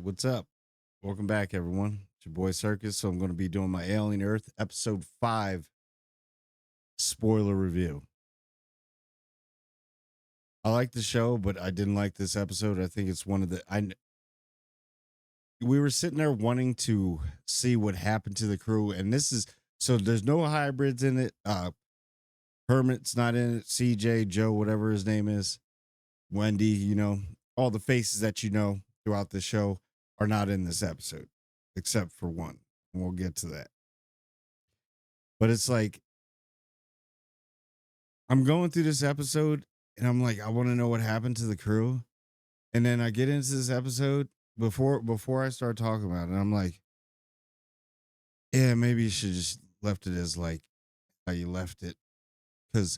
what's up? Welcome back, everyone. It's your boy Circus. So I'm going to be doing my Alien Earth episode 5 spoiler review. I like the show, but I didn't like this episode. I think it's one of the we were sitting there wanting to see what happened to the crew, and this is so there's no hybrids in it. Hermit's not in it. CJ, Joe, whatever his name is, Wendy, all the faces that you know throughout the show are not in this episode, except for one. And we'll get to that. But it's like I'm going through this episode and I'm like, I want to know what happened to the crew. And then I get into this episode before I start talking about it, I'm like, yeah, maybe you should just left it as like how you left it. Because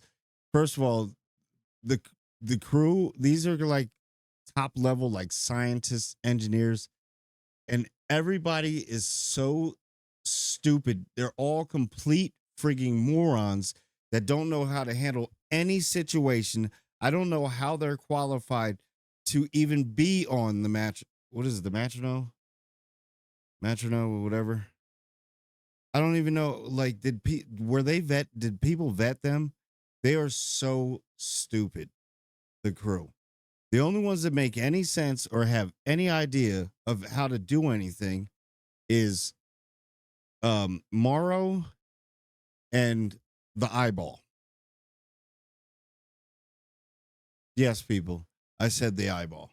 first of all, the the crew, these are like top level like scientists, engineers, and everybody is so stupid. They're all complete frigging morons that don't know how to handle any situation. I don't know how they're qualified to even be on the match. What is it, the metronome? Metronome or whatever. I don't even know. Like, were they vet? Did people vet them? They are so stupid. The crew. The only ones that make any sense or have any idea of how to do anything is Morrow and the eyeball. Yes, people. I said the eyeball.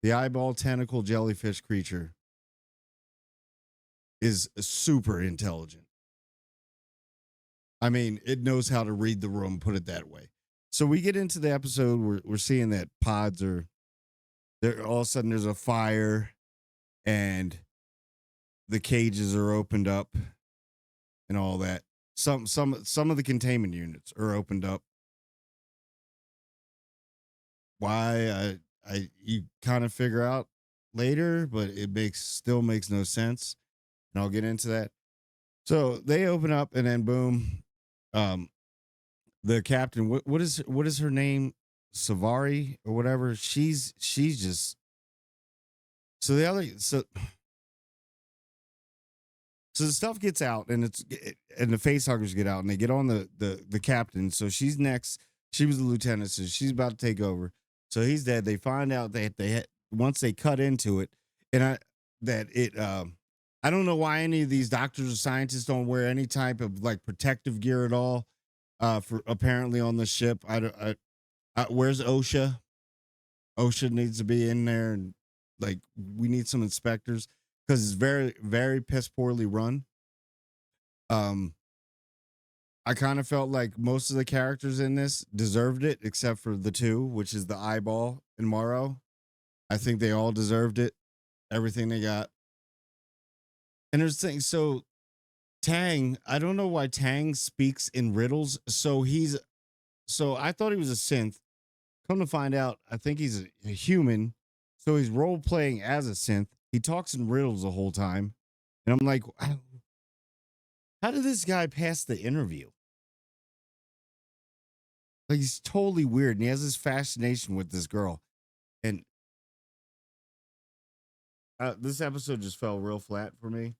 The eyeball tentacle jellyfish creature is super intelligent. I mean, it knows how to read the room, put it that way. So we get into the episode, we're seeing that pods are there, all of a sudden there's a fire and the cages are opened up and all that. Some of the containment units are opened up. Why I you kind of figure out later, but it makes no sense. And I'll get into that. So they open up and then boom, um, the captain. What is her name? Savari or whatever. She's just so the other so the stuff gets out and and the face huggers get out and they get on the captain. So she's next. She was the lieutenant, so she's about to take over. So he's dead. They find out that once they cut into it, and I don't know why any of these doctors or scientists don't wear any type of like protective gear at all. For apparently on the ship, I don't. Where's OSHA? OSHA needs to be in there, and like we need some inspectors because it's very very piss poorly run. Um, I kind of felt like most of the characters in this deserved it, except for the two, which is the eyeball and Morrow. I think they all deserved it, everything they got. And there's things. So Tang, I don't know why Tang speaks in riddles. So I thought he was a synth. Come to find out, I think he's a human. So he's role playing as a synth. He talks in riddles the whole time. And I'm like, how did this guy pass the interview? Like he's totally weird, and he has this fascination with this girl. And this episode just fell real flat for me.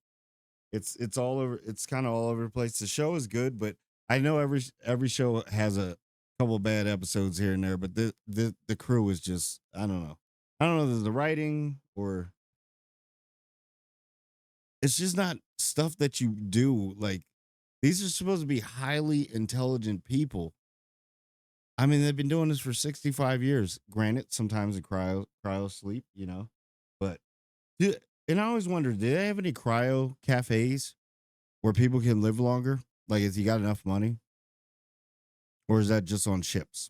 It's all over. It's kind of all over the place. The show is good, but I know every show has a couple bad episodes here and there. But the crew is just I don't know. I don't know if it's the writing or it's just not stuff that you do. Like these are supposed to be highly intelligent people. I mean, they've been doing this for 65 years. Granted, sometimes in cryo sleep, but do, and I always wonder, do they have any cryo cafes where people can live longer? Like, if you got enough money, or is that just on ships?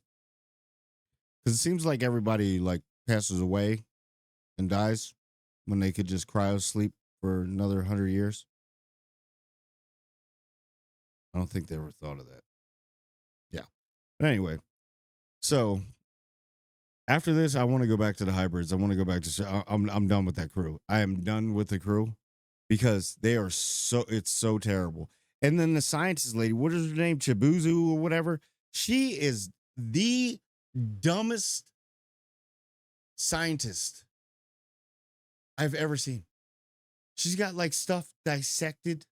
Because it seems like everybody like passes away and dies when they could just cryo sleep for another 100 years. I don't think they ever thought of that. Yeah. But anyway, so after this, I want to go back to the hybrids. I want to go back to. I'm done with that crew. I am done with the crew because they are it's so terrible. And then the scientist lady, what is her name? Chibuzu or whatever. She is the dumbest scientist I've ever seen. She's got like stuff dissected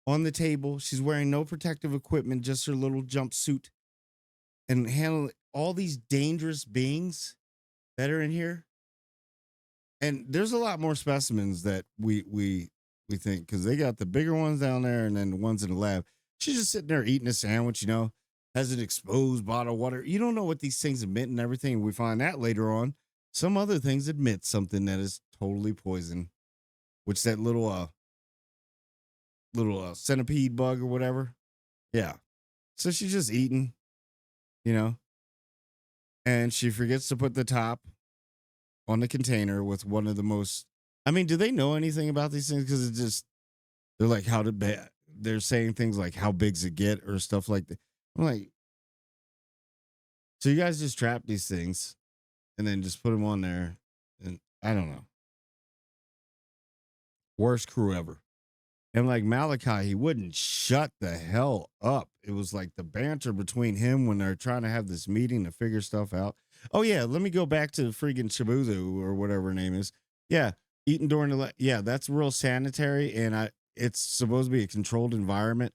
on the table. She's wearing no protective equipment, just her little jumpsuit, and handling all these dangerous beings that are in here. And there's a lot more specimens that we think because they got the bigger ones down there and then the ones in the lab. She's just sitting there eating a sandwich, has an exposed bottle of water. You don't know what these things emit and everything. We find that later on. Some other things emit something that is totally poison, which that little centipede bug or whatever. Yeah. So she's just eating, you know, and she forgets to put the top on the container with one of the most. I mean, do they know anything about these things? Because it's just they're like how to be. They're saying things like how big's it get or stuff like that. I'm like, so you guys just trap these things and then just put them on there, and I don't know. Worst crew ever. And like Malachi, he wouldn't shut the hell up. It was like the banter between him when they're trying to have this meeting to figure stuff out. Oh yeah, let me go back to freaking Shibuzu or whatever her name is. Yeah, eating during the yeah, that's real sanitary, and it's supposed to be a controlled environment.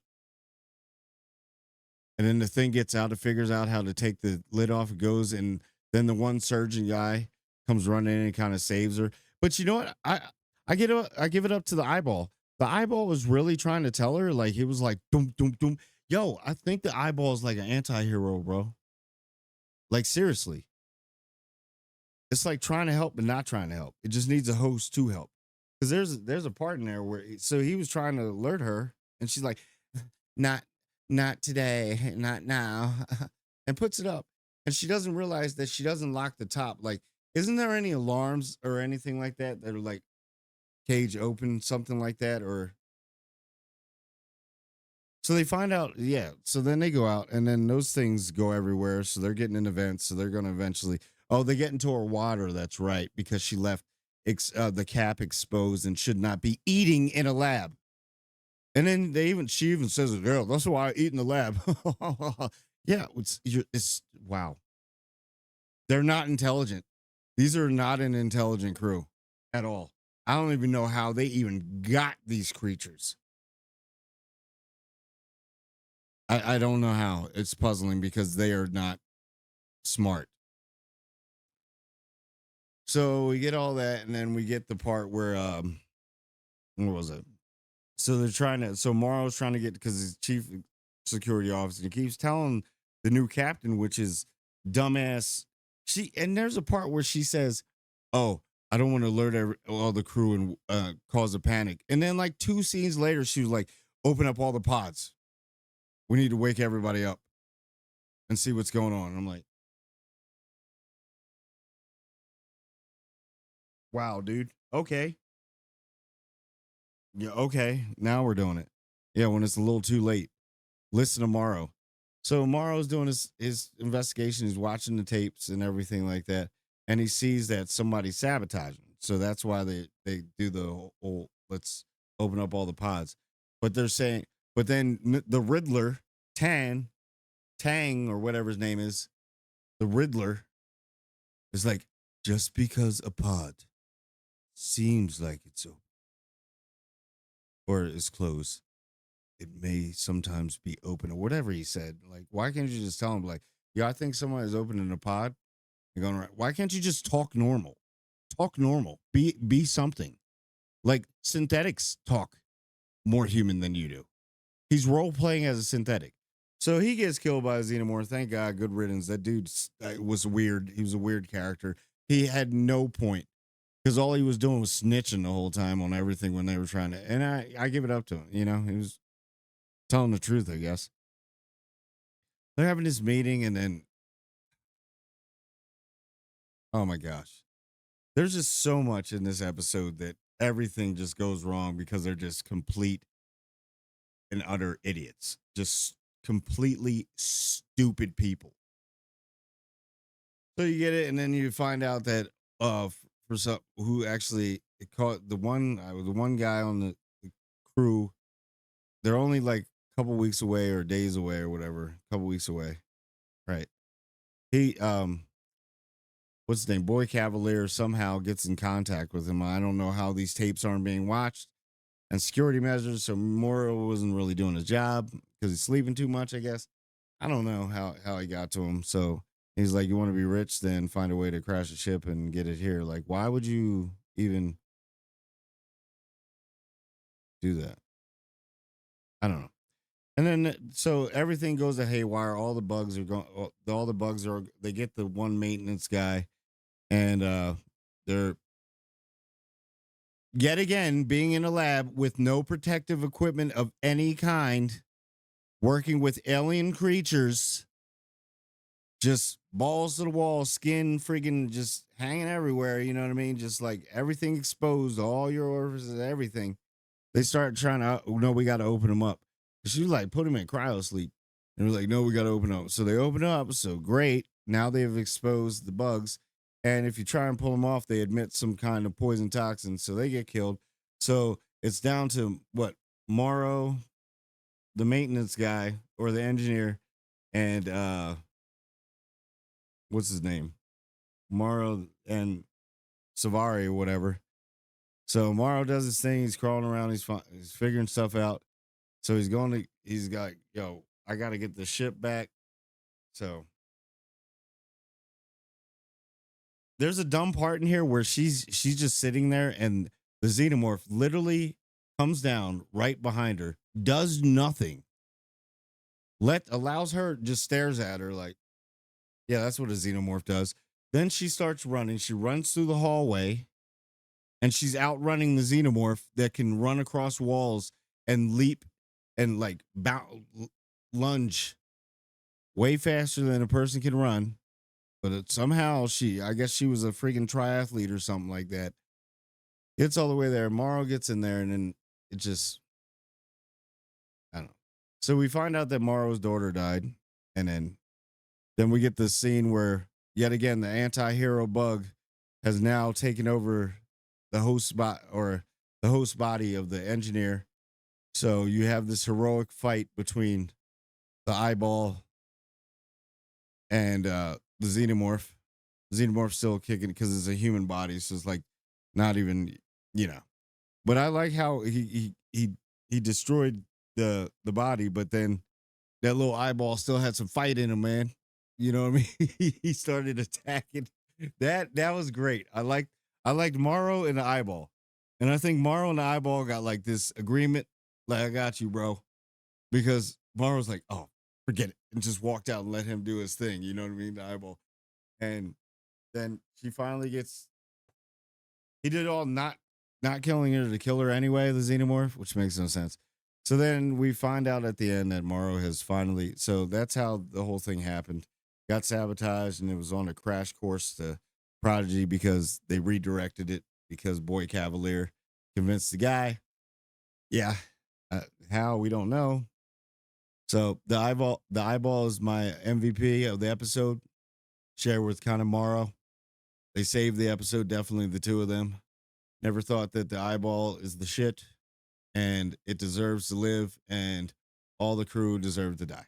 And then the thing gets out, it figures out how to take the lid off, it goes, and then the one surgeon guy comes running in and kind of saves her. But you know what? I give it up to the eyeball. The eyeball was really trying to tell her, like, it was like doom doom doom. Yo, I think the eyeball is like an anti-hero, bro. Like seriously. It's like trying to help but not trying to help. It just needs a host to help. Because there's a part in there where so he was trying to alert her, and she's like, not not today, not now, and puts it up. And she doesn't realize that she doesn't lock the top. Like, isn't there any alarms or anything like that that are like cage open, something like that? Or so they find out, yeah. So then they go out, and then those things go everywhere. So they're getting in events. So they're going to eventually. Oh, they get into her water. That's right, because she left the cap exposed and should not be eating in a lab. And then she even says it. Yeah, that's why I eat in the lab. Yeah, it's wow. They're not intelligent. These are not an intelligent crew at all. I don't even know how they even got these creatures. I don't know how. It's puzzling because they are not smart. So we get all that, and then we get the part where what was it? So they're trying to. So Morrow's trying to get because he's chief security officer. He keeps telling the new captain, which is dumbass. And there's a part where she says, "Oh, I don't want to alert all the crew and cause a panic." And then like two scenes later, she was like, "Open up all the pods. We need to wake everybody up and see what's going on." And I'm like, "Wow, dude. Okay, yeah, okay. Now we're doing it. Yeah, when it's a little too late." Listen to Morrow. So Morrow's doing his investigation. He's watching the tapes and everything like that, and he sees that somebody's sabotaging. So that's why they do the whole let's open up all the pods. But they're saying, but then the Riddler, Tang or whatever his name is, the Riddler is like, just because a pod seems like it's open or is closed, it may sometimes be open or whatever he said. Like, why can't you just tell him, like, yeah, I think someone is opening a pod? You're going right. Why can't you just talk normal? Talk normal. Be something. Like synthetics talk more human than you do. He's role playing as a synthetic. So he gets killed by a xenomorph. Thank God. Good riddance. That dude was weird. He was a weird character. He had no point because all he was doing was snitching the whole time on everything when they were trying to. And I give it up to him. He was telling the truth, I guess. They're having this meeting, and then, oh my gosh, there's just so much in this episode that everything just goes wrong because they're just complete and utter idiots, just completely stupid people. So you get it, and then you find out that for some who actually caught the one guy on the crew, they're only like a couple weeks away or days away or whatever, a couple weeks away, right? He what's his name? Boy Cavalier somehow gets in contact with him. I don't know how these tapes aren't being watched and security measures. So Moro wasn't really doing his job because he's sleeping too much, I guess. I don't know how he got to him. So he's like, you want to be rich, then find a way to crash a ship and get it here. Like, why would you even do that? I don't know. And then so everything goes to haywire. All the bugs are going. All the bugs are. They get the one maintenance guy, and they're yet again being in a lab with no protective equipment of any kind, working with alien creatures, just balls to the wall, skin freaking just hanging everywhere. You know what I mean? Just like everything exposed, all your orifices, everything. They start trying to, no, we got to open them up. She was like, put him in cryo sleep. And we're like, no, we got to open up. So they open up. So great. Now they've exposed the bugs. And if you try and pull them off, they emit some kind of poison toxin. So they get killed. So it's down to what? Morrow, the maintenance guy or the engineer, and what's his name? Morrow and Savari or whatever. So Morrow does his thing. He's crawling around. He's figuring stuff out. So he's got, yo, I got to get the ship back. So there's a dumb part in here where she's just sitting there and the xenomorph literally comes down right behind her, does nothing, allows her, just stares at her like, yeah, that's what a xenomorph does. Then she starts running. She runs through the hallway and she's outrunning the xenomorph that can run across walls and leap and like lunge way faster than a person can run. But somehow I guess she was a freaking triathlete or something like that. Gets all the way there. Morrow gets in there and then it just, I don't know. So we find out that Morrow's daughter died. And then we get this scene where yet again, the anti-hero bug has now taken over the host body of the engineer. So you have this heroic fight between the eyeball and the xenomorph. The xenomorph's still kicking because it's a human body, so it's like not even, you know. But I like how he destroyed the body, but then that little eyeball still had some fight in him, man. You know what I mean? He started attacking. That was great. I liked Morrow and the eyeball. And I think Morrow and the eyeball got like this agreement, like I got you, bro. Because Morrow's like, oh, forget it. And just walked out and let him do his thing. You know what I mean? The eyeball. And then she finally gets, he did all not killing her to kill her anyway, the xenomorph, which makes no sense. So then we find out at the end that Morrow has finally, so that's how the whole thing happened. Got sabotaged and it was on a crash course to Prodigy because they redirected it because Boy Cavalier convinced the guy. Yeah. How we don't know. So the eyeball is my MVP of the episode. Share with Connor Morrow. They saved the episode, definitely the two of them. Never thought that the eyeball is the shit and it deserves to live and all the crew deserve to die.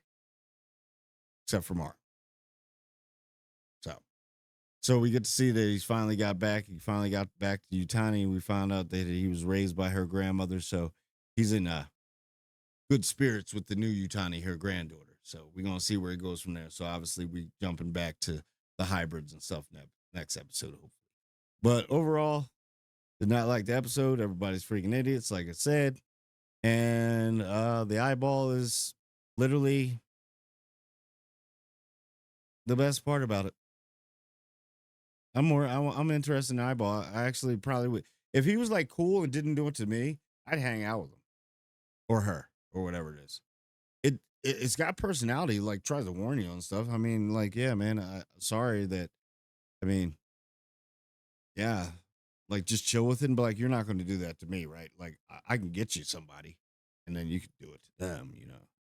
Except for Morrow. So we get to see that he's finally got back. He finally got back to Utani. We found out that he was raised by her grandmother. So he's in good spirits with the new Utani, her granddaughter. So we're gonna see where it goes from there. So obviously we jumping back to the hybrids and stuff next episode, hopefully. But overall, did not like the episode. Everybody's freaking idiots, like I said. And the eyeball is literally the best part about it. I'm interested in the eyeball. I actually probably would. If he was like cool and didn't do it to me, I'd hang out with him or her or whatever it is. It's got personality, like tries to warn you and stuff. I mean, like, yeah, man, sorry that, I mean, yeah, like just chill with it and be like, you're not going to do that to me, right? Like, I can get you somebody and then you can do it to them,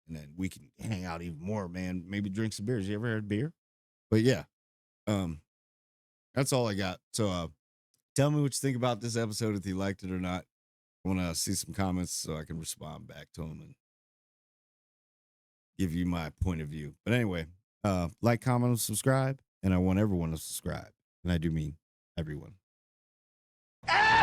and then we can hang out even more, man. Maybe drink some beers. You ever had beer? But yeah, um, that's all I got. So, tell me what you think about this episode, if you liked it or not. I want to see some comments so I can respond back to them and give you my point of view. But anyway, like, comment, and subscribe, and I want everyone to subscribe. And I do mean everyone. Everyone!